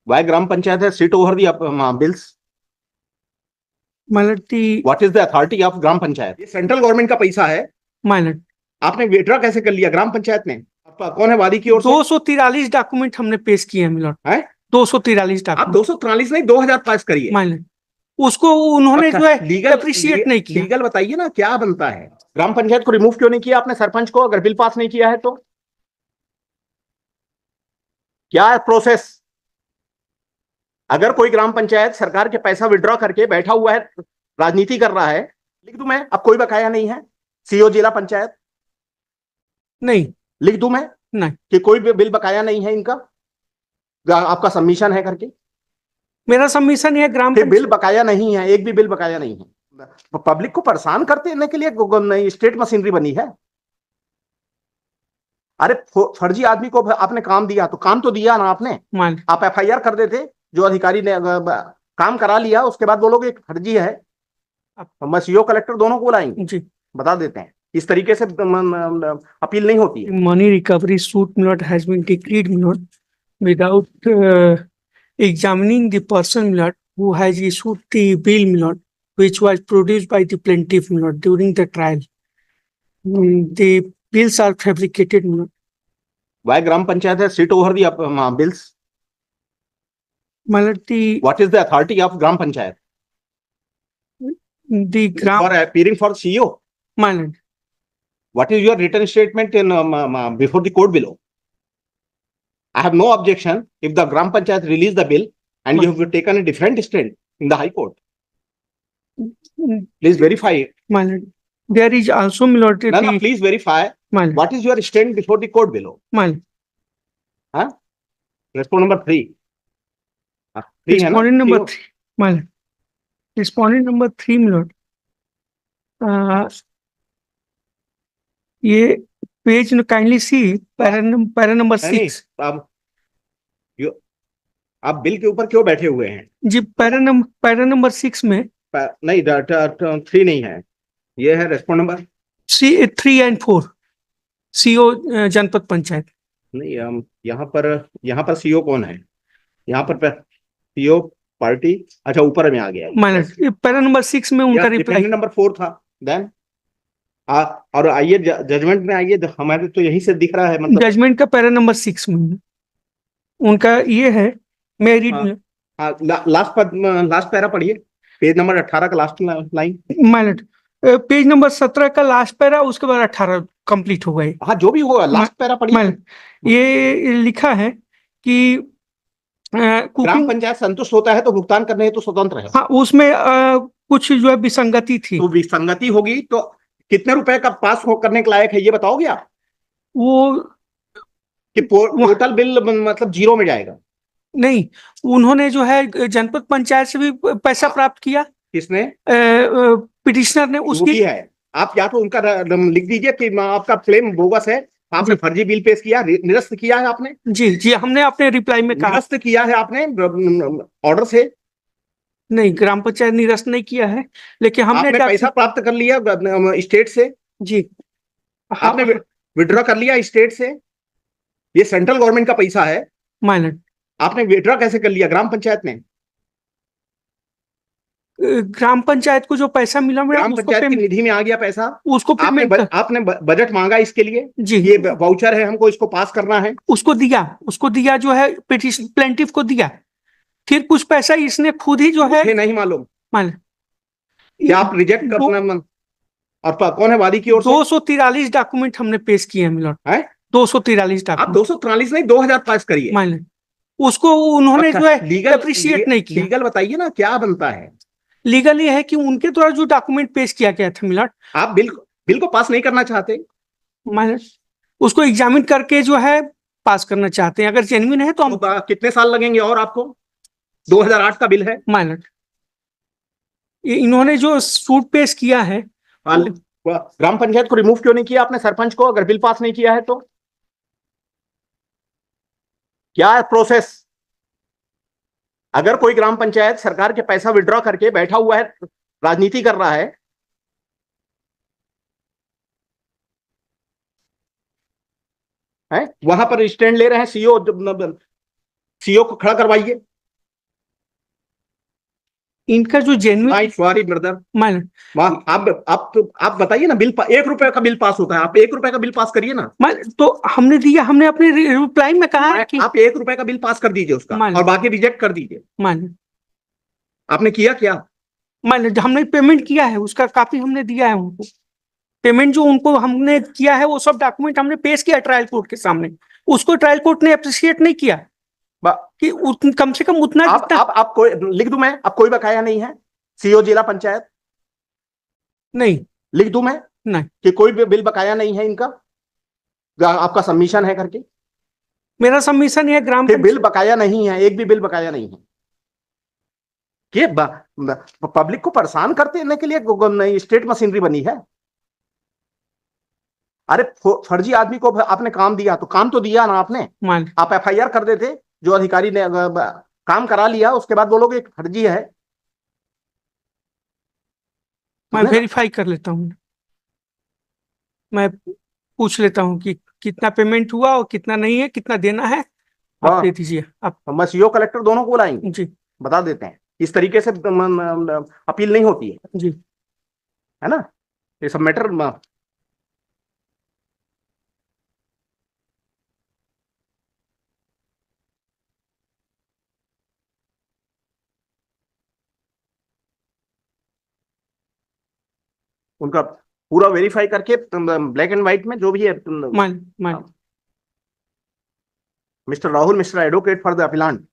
Why Gram Panchayat has sit over the bills? What is the authority of Gram Panchayat? ये central government का पैसा है। आपने withdraw कैसे कर लिया ग्राम पंचायत ने? कौन है वादी की ओर से? 243 डॉक्यूमेंट हमने पेश किए हैं मिलॉर्ड। 243 आप डॉक्यूमेंट। 243 नहीं 2000 पास करिए। उसको उन्होंने जो है लीगल अप्रिशिएट नहीं किया। लीगल बताइए ना क्या बनता है। ग्राम पंचायत को रिमूव क्यों नहीं किया आपने सरपंच को, अगर बिल पास नहीं किया है तो? क्या है प्रोसेस? अगर कोई ग्राम पंचायत सरकार के पैसा विड्रॉ करके बैठा हुआ है, राजनीति कर रहा है, लिख दूं मैं अब कोई बकाया नहीं है? सीओ जिला पंचायत नहीं लिख दूं मैं नहीं कि कोई भी बिल बकाया नहीं है इनका, आपका सबमिशन है करके? मेरा सबमिशन है ग्राम बिल बकाया नहीं है, एक भी बिल बकाया नहीं है। पब्लिक को परेशान करने के लिए स्टेट मशीनरी बनी है। अरे फर्जी आदमी को आपने काम दिया तो काम तो दिया ना आपने। आप एफआईआर कर देते, जो अधिकारी ने काम करा लिया उसके बाद बोलोगे फर्जी है। मैं सीओ कलेक्टर दोनों को बुलाएंगे जी, बता देते हैं इस तरीके से अपील नहीं होती है। Money recovery suit milord has been decreed milord without examining the person milord who has issued the bill milord which was produced by the plaintiff milord during the trial. The bills are fabricated milord. Why Gram Panchayat has sit over the bills? What is the authority of Gram Panchayat? The Gram for appearing for CEO. Milord. What is your written statement in before the court below? I have no objection if the Gram Panchayat release the bill and you have taken a different stand in the High Court. Please verify it. There is also milord. No, please verify. What is your stand before the court below? Huh? Respondent number 3. Respondent number 3. Respondent number 3 milord. ये page kindly सी para number 6। आप bill के ऊपर क्यों बैठे हुए हैं जी? Para number 6 में नहीं, 3 नहीं है, ये है रेस्पॉन्ड नंबर 3 and 4 सीओ जनपद पंचायत। नहीं, यहाँ पर सीओ कौन है? यहाँ पर सीओ पार्टी, अच्छा ऊपर में आ गया। पैरा नंबर 6 में उनका रिप्लाई नंबर 4 था। देन और आइए जजमेंट में आइए, हमारे तो यहीं से दिख रहा है, मतलब जजमेंट का पैरा नंबर 6 में उनका ये है। मैं रीड लास्ट पैरा पढ़िए, पेज नंबर 18 का लास्ट लाइन। माइलट पेज नंबर 17 का लास्ट पैरा, उसके बाद 18 कंप्लीट हो गए। हाँ, जो भी होगा लास्ट पैरा पढ़िए। ये लिखा है कि ग्राम पंचायत संतुष्ट होता है तो भुगतान करने हेतु स्वतंत्र है। हाँ, उसमें कुछ जो है विसंगति थी। तो विसंगति होगी तो कितने रुपए का पास करने के लायक है ये बताओगे आप? वो कि टोटल बिल मतलब जीरो में जाएगा? नहीं, उन्होंने जो है जनपद पंचायत से भी पैसा प्राप्त किया। किसने? पिटिशनर ने। उसकी है, आप या तो उनका लिख दीजिए कि आपका क्लेम बोगस है, आपने फर्जी बिल पेश किया, निरस्त किया है आपने। जी, हमने अपने रिप्लाई में कहा निरस्त किया है आपने ऑर्डर से। नहीं, ग्राम पंचायत निरस्त नहीं किया है, लेकिन हमने पैसा प्राप्त कर लिया स्टेट से। जी, आपने विड्रॉ कर लिया स्टेट से, ये सेंट्रल गवर्नमेंट का पैसा है। माइलट, आपने विड्रॉ कैसे कर लिया ग्राम पंचायत ने? ग्राम पंचायत को जो पैसा मिला ग्राम पंचायत की निधि में आ गया पैसा, उसको आपने बजट मांगा इसके लिए जी, ये वाउचर है, हमको इसको पास करना है, उसको दिया जो है पिटिशन प्लेंटिफ को दिया। फिर कुछ पैसा इसने खुद ही जो है नहीं मालूम क्या आप रिजेक्ट करना। और कौन है वादी की ओर से? 243 डॉक्यूमेंट हमने पेश किए हैं मिलॉर्ड। 243 डॉक्यूमेंट। आप 243 नहीं 2000 पास करिए। उसको उन्होंने जो है लीगल अप्रिशिएट नहीं किया। लीगल बताइए ना क्या बनता है? लीगल ये है कि उनके द्वारा जो डॉक्यूमेंट पेश किया गया था मिलॉर्ड, आप बिल को पास नहीं करना चाहते, उसको एग्जामिन करके जो है पास करना चाहते हैं। अगर जेन्युइन है तो हम कितने साल लगेंगे? और आपको 2008 का बिल है माइलट। इन्होंने जो सूट पेश किया है, ग्राम पंचायत को रिमूव क्यों नहीं किया आपने सरपंच को, अगर बिल पास नहीं किया है तो? क्या है प्रोसेस? अगर कोई ग्राम पंचायत सरकार के पैसा विड्रॉ करके बैठा हुआ है, राजनीति कर रहा है, वहां पर स्टैंड ले रहे हैं, सीओ को खड़ा करवाइए। इनका जो जेन्युइन, सॉरी ब्रदर, मान आप बताइए ना, बिल 1 रुपए का बिल पास होता है, आप 1 रुपए का बिल पास करिए ना। तो हमने दिया, हमने अपने रिप्लाई में कहा है कि आप 1 रुपए का बिल पास कर दीजिए उसका, और बाकी रिजेक्ट कर दीजिए। आपने किया क्या? हमने पेमेंट किया है, उसका कॉपी हमने दिया है उनको। पेमेंट जो उनको हमने किया है वो सब डॉक्यूमेंट हमने पेश किया ट्रायल कोर्ट के सामने। उसको ट्रायल कोर्ट ने अप्रिशिएट नहीं किया कि कम से कम उतना आप कोई लिख दूं मैं, आप कोई बकाया नहीं है, सीओ जिला पंचायत, नहीं लिख दूं मैं नहीं कि कोई भी बिल बकाया नहीं है इनका, आपका सबमिशन है करके? मेरा सबमिशन है ग्राम बिल बकाया नहीं है, एक भी बिल बकाया नहीं है। कि पब्लिक को परेशान करने के लिए स्टेट मशीनरी बनी है। अरे फर्जी आदमी को आपने काम दिया तो काम तो दिया ना आपने। आप एफआईआर कर देते, जो अधिकारी ने काम करा लिया, उसके बाद बोलोगे फर्जी है। मैं वेरीफाई कर लेता हूँ, मैं पूछ लेता हूँ कि कितना पेमेंट हुआ और कितना नहीं है, कितना देना है, आप दे दीजिए। आप मैं सीओ कलेक्टर दोनों को बुलाएंगे जी, बता देते हैं। इस तरीके से अपील नहीं होती है जी, है ना, ये सब मैटर। उनका पूरा वेरीफाई करके ब्लैक एंड व्हाइट में जो भी है। Mister Rahul Mishra, advocate for the appellant.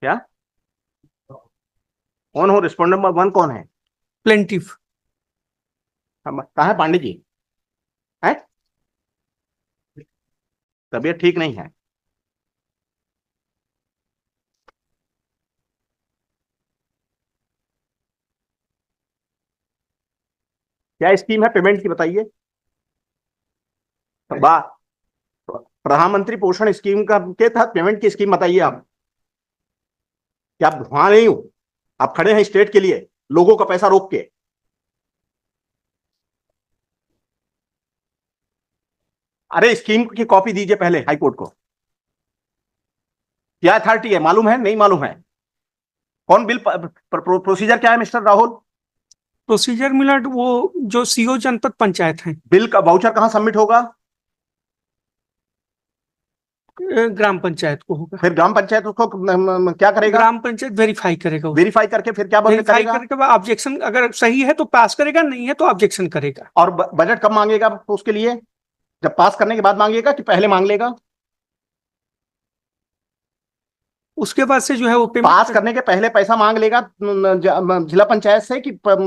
क्या कौन हो? रिस्पोंडेंट नंबर 1 कौन है? प्लेंटिफ। कहाँ है पांडे जी? है तबीयत ठीक नहीं है? क्या स्कीम है पेमेंट की, बताइए। प्रधानमंत्री पोषण स्कीम का के तहत पेमेंट की स्कीम बताइए आप। क्या आप वहां नहीं हो? आप खड़े हैं स्टेट के लिए, लोगों का पैसा रोक के। अरे स्कीम की कॉपी दीजिए पहले हाईकोर्ट को। क्या अथॉरिटी है, मालूम है नहीं मालूम है? कौन बिल प्रोसीजर क्या है मिस्टर राहुल? प्रोसीजर मिलट वो जो सीओ जनपद पंचायत है। बिल का वाउचर कहां सबमिट होगा? ग्राम पंचायत को होगा। फिर ग्राम पंचायत उसको क्या करेगा? ग्राम पंचायत वेरीफाई करेगा। वेरीफाई करके फिर क्या वेरीफाई करके ऑब्जेक्शन, अगर सही है तो पास करेगा, नहीं है तो ऑब्जेक्शन करेगा। और बजट कब मांगेगा तो उसके लिए? जब पास करने के बाद मांगेगा कि पहले मांग लेगा? उसके बाद से जो है वो पास करने के पहले पैसा मांग लेगा जिला पंचायत से कि पास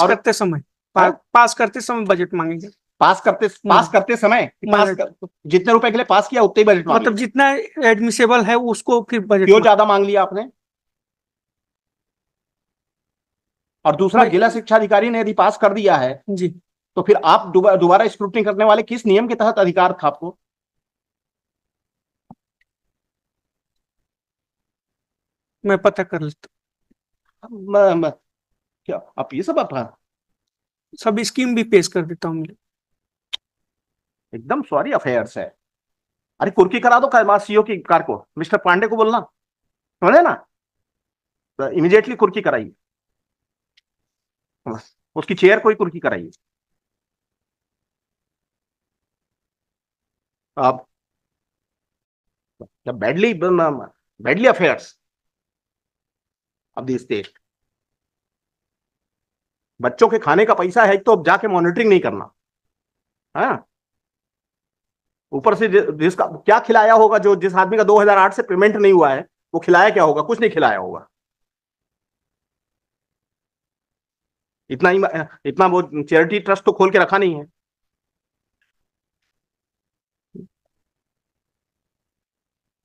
करते समय, पास करते समय बजट मांगेंगे। पास करते समय जितने रुपए के लिए पास किया उतने ही बजट मांगेगा। मतलब जितना एडमिसेबल है उसको फिर बजट। क्यों ज्यादा मांग लिया आपने? और दूसरा, जिला शिक्षा अधिकारी ने यदि पास कर दिया है जी, तो फिर आप दोबारा स्क्रूटनी करने वाले किस नियम के तहत अधिकार था आपको? मैं पता कर लेता। क्या आप ये सब सब स्कीम भी पेश कर देता हूँ। एकदम सॉरी अफेयर्स है। अरे कुर्की करा दो सीओ की कार को, मिस्टर पांडे को बोलना, समझे ना, तो इमीडिएटली कुर्की कराइए, उसकी चेयर कोई कुर्की कराइए। आप badly affairs of the state. बच्चों के खाने का पैसा है तो अब जाके मॉनिटरिंग नहीं करना, हाँ। ऊपर से जिसका क्या खिलाया होगा, जो जिस आदमी का 2008 से पेमेंट नहीं हुआ है, वो खिलाया क्या होगा? कुछ नहीं खिलाया होगा। इतना वो चैरिटी ट्रस्ट तो खोल के रखा नहीं है।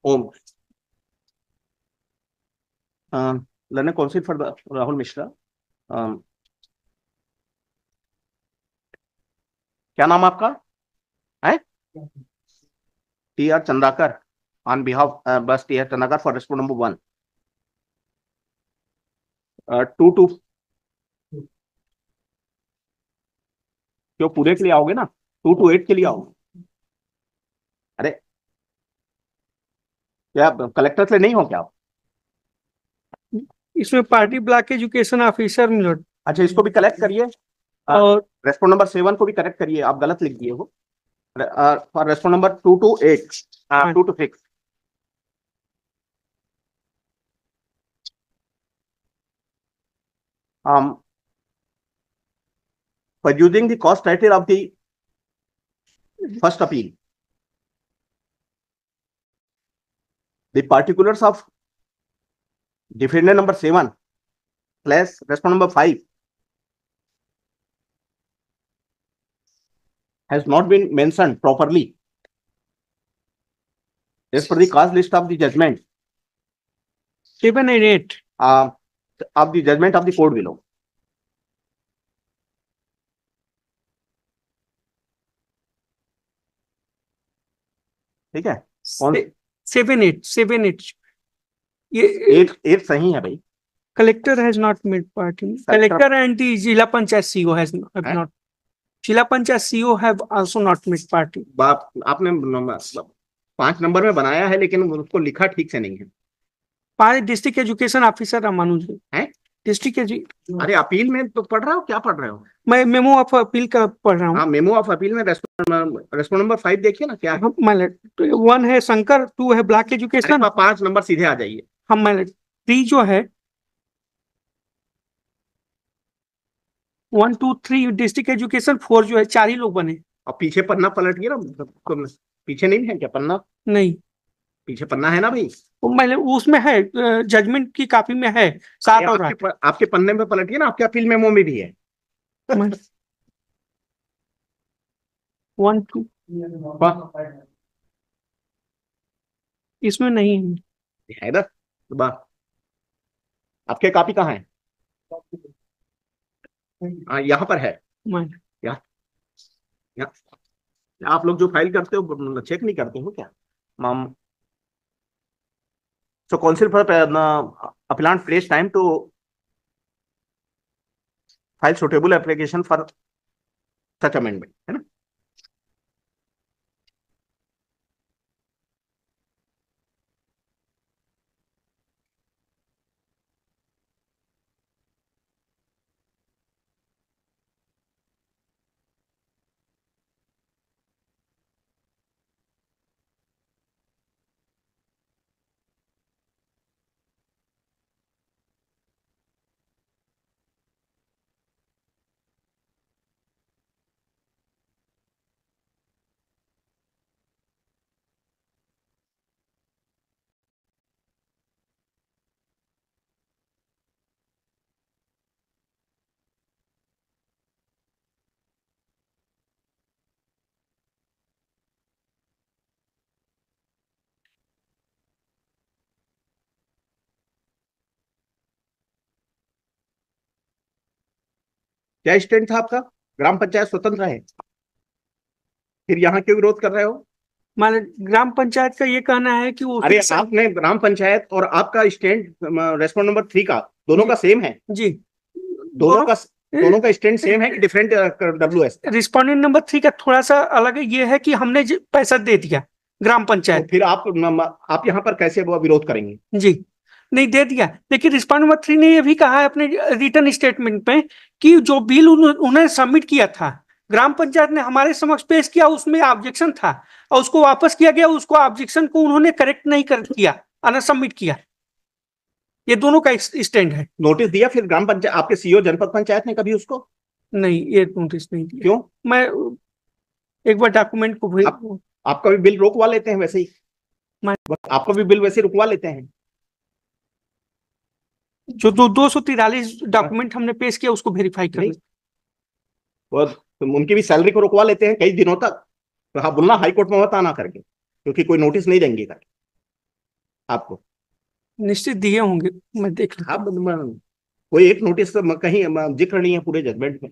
Om learning counsel for Rahul Mishra. क्या नाम आपका है? T R Chandrakar, on behalf बस T R Chandrakar for respond number 1 2 क्यों पूरे के लिए आओगे ना, 2 to 8 के लिए आओ। अरे क्या आप कलेक्टर से नहीं हो क्या आप? इसमें पार्टी ब्लॉक एजुकेशन ऑफिसर मिलोट। अच्छा, इसको भी कलेक्ट करिए और रेस्पॉन्ड नंबर 7 को भी करेक्ट करिए, आप गलत लिख दिए हो। और रेस्पॉन्ड नंबर 2 to 8, हाँ, 2 to 6। For using the cost title of the first appeal, the particulars of defendant number 7 slash respondent number 5 has not been mentioned properly as per the cause list of the judgment 7 and 8 of the judgment of the court below. ठीक है, कौन 7 8 ये 8 सही है भाई। Collector has not made party, collector and the जिला panchayat CO has not, जिला panchayat CO have also not made party. आपने 5 नंबर में बनाया है लेकिन उसको लिखा ठीक से नहीं है। पारे डिस्ट्रिक्ट एजुकेशन ऑफिसर रामानुज है डिस्ट्रिक्ट अरे अपील में तो पढ़ रहा हो, क्या पढ़ रहे हो? मैं मेमो ऑफ अपील का पढ़ रहा हूँ। हाँ, मेमो ऑफ अपील में रेस्पॉन्ड नंबर 5 देखिए ना क्या है। हम 1 है शंकर, 2 है ब्लॉक एजुकेशन, 5 नंबर सीधे आ जाइए। हम 3 जो है 1 2 3 डिस्ट्रिक्ट एजुकेशन, 4 जो है 4 ही लोग बने। और पीछे पन्ना पलटिए ना, पीछे नहीं है क्या पन्ना? नहीं, पीछे पन्ना है ना भाई। मैंने उसमें है, जजमेंट की कॉपी में है 7 और 8। आपके पन्ने में पलटिए ना, आपके अपील मेमो में भी है। 1 2 इसमें नहीं है इधर। आपके कॉपी कहाँ है? यहाँ पर है। यहाँ आप लोग जो फाइल करते हो चेक नहीं करते हो क्या? Ma'am so counsel for appellant place time to file suitable application for such amendment, है ना? क्या स्टैंड था आपका? ग्राम पंचायत स्वतंत्र है, फिर यहाँ क्यों विरोध कर रहे हो? माने ग्राम पंचायत का ये कहना है कि वो अरे आपने ग्राम पंचायत और आपका स्टैंड रेस्पॉन्ड नंबर 3 का दोनों का सेम है जी, दोनों का स्टैंड सेम है कि डिफरेंट WS? रिस्पॉन्डेंट नंबर 3 का थोड़ा सा अलग है, ये है कि हमने पैसा दे दिया ग्राम पंचायत। तो फिर आप यहाँ पर कैसे वो विरोध करेंगे? जी नहीं, दे दिया, लेकिन रिस्पॉन्ड नंबर 3 ने ये भी कहा है अपने रिटर्न स्टेटमेंट में कि जो बिल उन्होंने सबमिट किया था, ग्राम पंचायत ने हमारे समक्ष पेश किया, उसमें ऑब्जेक्शन था और उसको वापस किया गया, उसको ऑब्जेक्शन को उन्होंने करेक्ट नहीं कर किया, सबमिट किया। ये दोनों का स्टैंड है। नोटिस दिया फिर ग्राम पंचायत, आपके सीईओ जनपद पंचायत ने कभी उसको? नहीं, ये नोटिस नहीं दिया। क्यों? मैं एक बार डॉक्यूमेंट को आपका भी बिल रोकवा लेते हैं वैसे ही, आपका भी बिल वैसे रुकवा लेते हैं। जो 243 डॉक्यूमेंट हमने पेश किया उसको वेरीफाई कर तो उनकी भी सैलरी को रुकवा लेते हैं कई दिनों तक। तो हाँ, बोलना हाई कोर्ट में मत आना करके, क्योंकि कोई नोटिस नहीं देंगे करके आपको। निश्चित दिए होंगे, मैं देख हाँ, कोई एक नोटिस तो कहीं जिक्र नहीं है पूरे जजमेंट में।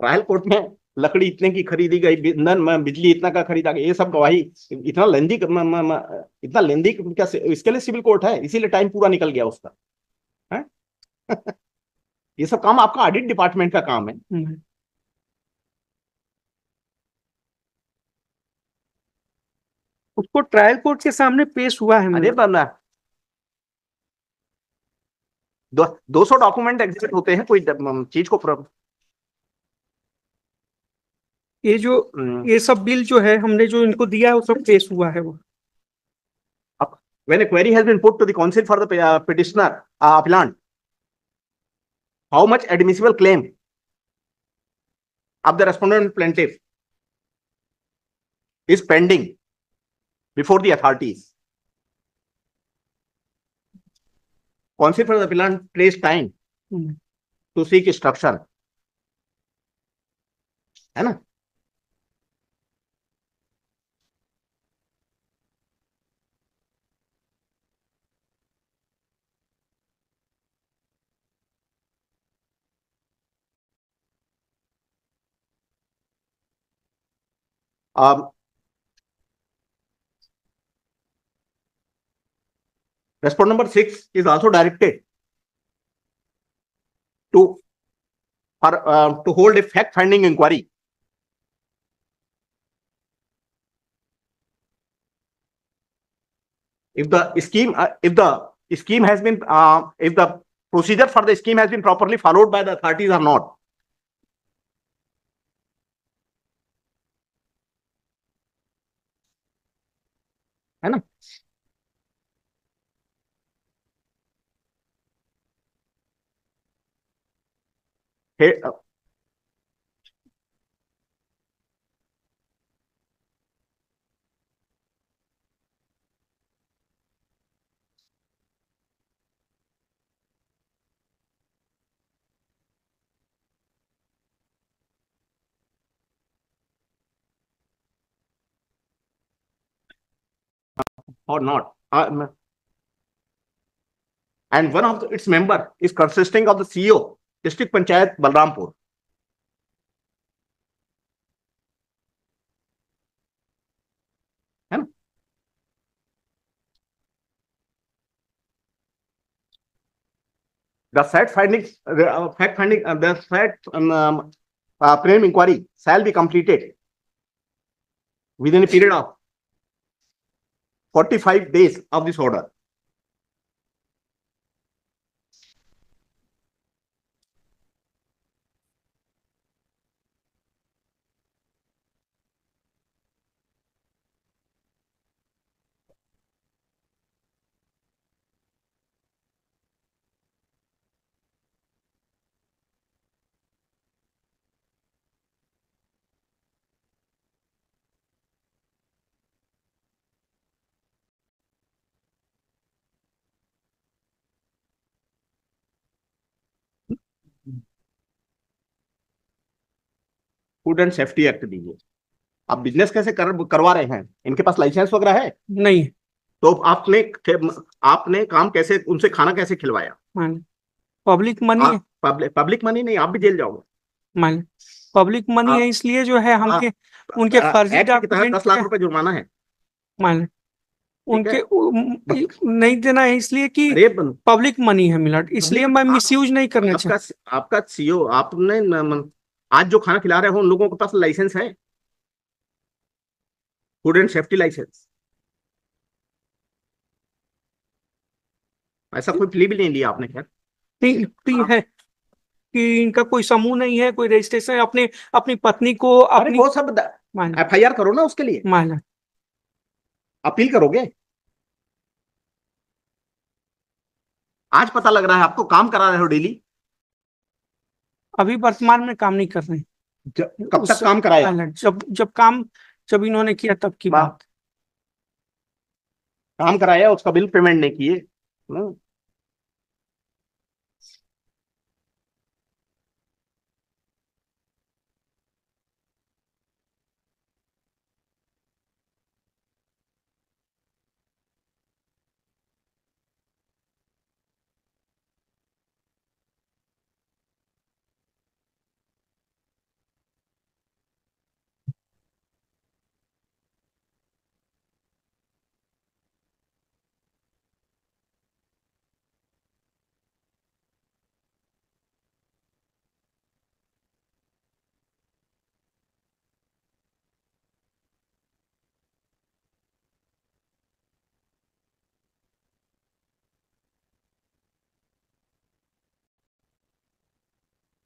ट्रायल कोर्ट में लकड़ी इतने की खरीदी गई, ईंधन बिजली इतना का खरीदा गया, ये सब गवाही। इतना लेंदी इतना लेंदी क्या, इसके लिए सिविल कोर्ट है, इसीलिए टाइम पूरा निकल गया उसका है। ये सब काम आपका ऑडिट डिपार्टमेंट का काम है। उसको ट्रायल कोर्ट के सामने पेश हुआ है। अरे बना 200 डॉक्यूमेंट एग्जिट होते हैं कोई चीज को ये जो ये सब बिल जो है हमने जो इनको दिया है वो सब पेश हुआ है वो। When a query has been put to the counsel for the petitioner appellant, how much admissible claim of the respondent plaintiff is pending before the authorities. Counsel for the appellant placed time to seek instruction, है ना। Respondent number 6 is also directed to hold a fact-finding inquiry if the scheme has been if the procedure for the scheme has been properly followed by the authorities or not. है ना। or not. And one of its member is consisting of the CEO, District Panchayat Balrampur. The fact finding, the fact preliminary inquiry shall be completed within a period of 45 days of this order. Food and safety act दीजिए। आप business कैसे करवा रहे हैं, इनके पास licence वगैरह है? नहीं। तो आपने काम कैसे, उनसे खाना कैसे खिलवाया? पब्लिक मनी है। पब्लिक मनी नहीं, आप भी जेल जाओगे। पब्लिक मनी है, इसलिए जो है हमके उनके फर्जी डॉक्यूमेंट 10 लाख रुपए जुर्माना है। मान उनके नहीं देना है इसलिए कि पब्लिक मनी है मिलट, इसलिए मैं मिसयूज नहीं करना चाहता। आपका सीओ, आपने आज जो खाना खिला रहे हो उन लोगों के पास लाइसेंस है, फूड एंड सेफ्टी लाइसेंस? ऐसा कोई प्ली भी नहीं लिया आपने? खैर नहीं, प्ली है कि इनका कोई समूह नहीं है, कोई रजिस्ट्रेशन, अपनी पत्नी को अपनी वो सब FIR करो ना, उसके लिए अपील करोगे? आज पता लग रहा है आपको काम करा रहे हो डेली। अभी वर्तमान में काम नहीं कर रहे। कब तक काम कराया? जब इन्होंने किया तब की बात। काम कराया, उसका बिल पेमेंट नहीं किए।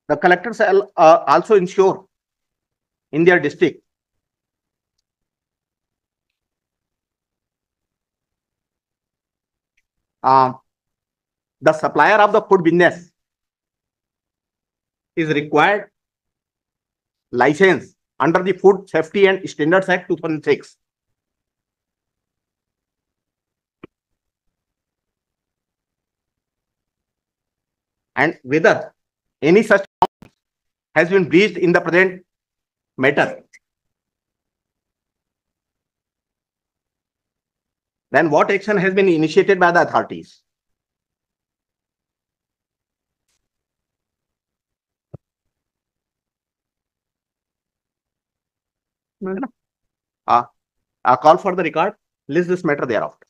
The collectors also ensure in their district the supplier of the food business is required license under the Food Safety and Standards Act 2006. And whether any such has been breached in the present matter, then what action has been initiated by the authorities? A call for the record, list this matter thereafter.